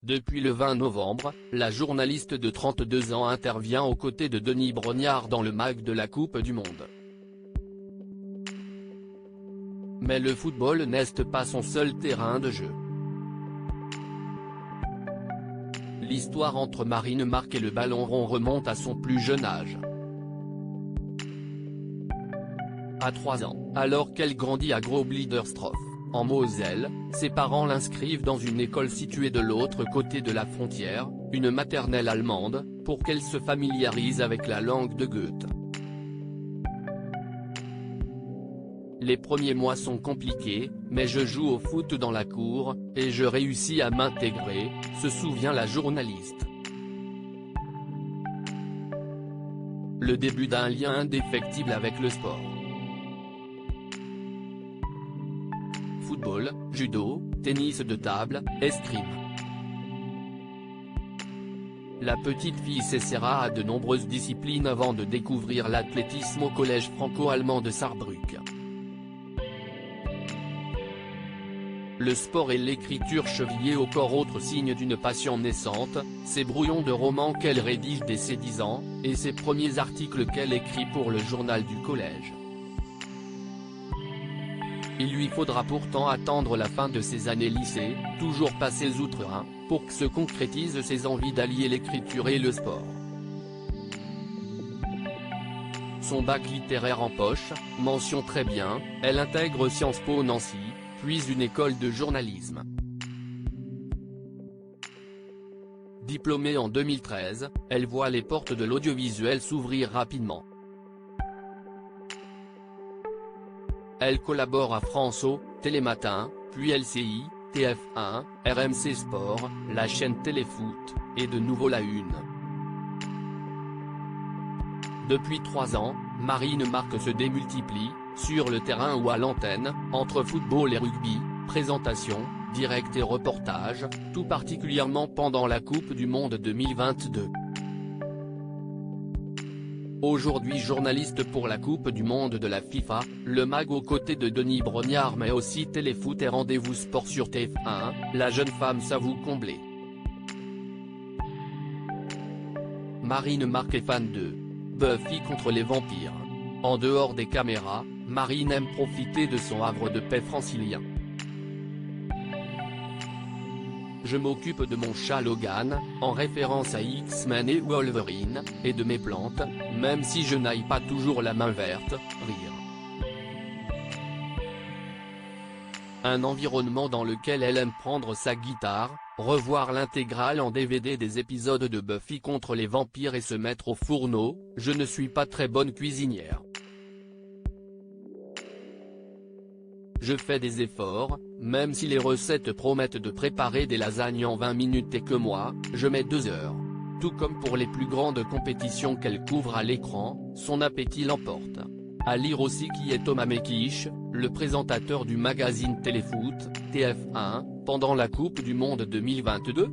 Depuis le 20 novembre, la journaliste de 32 ans intervient aux côtés de Denis Brognard dans le MAG de la Coupe du Monde. Mais le football n'est pas son seul terrain de jeu. L'histoire entre Marine Marque et le ballon rond remonte à son plus jeune âge. À 3 ans, alors qu'elle grandit à Groß-Bliedersdorf, en Moselle, ses parents l'inscrivent dans une école située de l'autre côté de la frontière, une maternelle allemande, pour qu'elle se familiarise avec la langue de Goethe. Les premiers mois sont compliqués, mais je joue au foot dans la cour, et je réussis à m'intégrer, se souvient la journaliste. Le début d'un lien indéfectible avec le sport. Football, judo, tennis de table, escrime. La petite fille s'essaiera à de nombreuses disciplines avant de découvrir l'athlétisme au collège franco-allemand de Saarbrück. Le sport et l'écriture chevillées au corps, autre signe d'une passion naissante, ses brouillons de romans qu'elle rédige dès ses 10 ans, et ses premiers articles qu'elle écrit pour le journal du collège. Il lui faudra pourtant attendre la fin de ses années lycée, toujours passées outre-Rhin, pour que se concrétisent ses envies d'allier l'écriture et le sport. Son bac littéraire en poche, mention très bien, elle intègre Sciences Po Nancy, puis une école de journalisme. Diplômée en 2013, elle voit les portes de l'audiovisuel s'ouvrir rapidement. Elle collabore à France O, Télématin, puis LCI, TF1, RMC Sport, la chaîne Téléfoot, et de nouveau La Une. Depuis 3 ans, Marine Marque se démultiplie, sur le terrain ou à l'antenne, entre football et rugby, présentation, direct et reportage, tout particulièrement pendant la Coupe du Monde 2022. Aujourd'hui journaliste pour la Coupe du Monde de la FIFA, le MAG aux côtés de Denis Brognard mais aussi Téléfoot et Rendez-vous Sport sur TF1, la jeune femme s'avoue comblée. Marine Marque est fan de Buffy contre les vampires. En dehors des caméras, Marine aime profiter de son havre de paix francilien. Je m'occupe de mon chat Logan, en référence à X-Men et Wolverine, et de mes plantes, même si je n'aille pas toujours la main verte, rire. Un environnement dans lequel elle aime prendre sa guitare, revoir l'intégrale en DVD des épisodes de Buffy contre les vampires et se mettre au fourneau. Je ne suis pas très bonne cuisinière. Je fais des efforts, même si les recettes promettent de préparer des lasagnes en 20 minutes et que moi, je mets 2 heures. Tout comme pour les plus grandes compétitions qu'elle couvre à l'écran, son appétit l'emporte. À lire aussi qui est Thomas Mekich, le présentateur du magazine Téléfoot, TF1, pendant la Coupe du Monde 2022.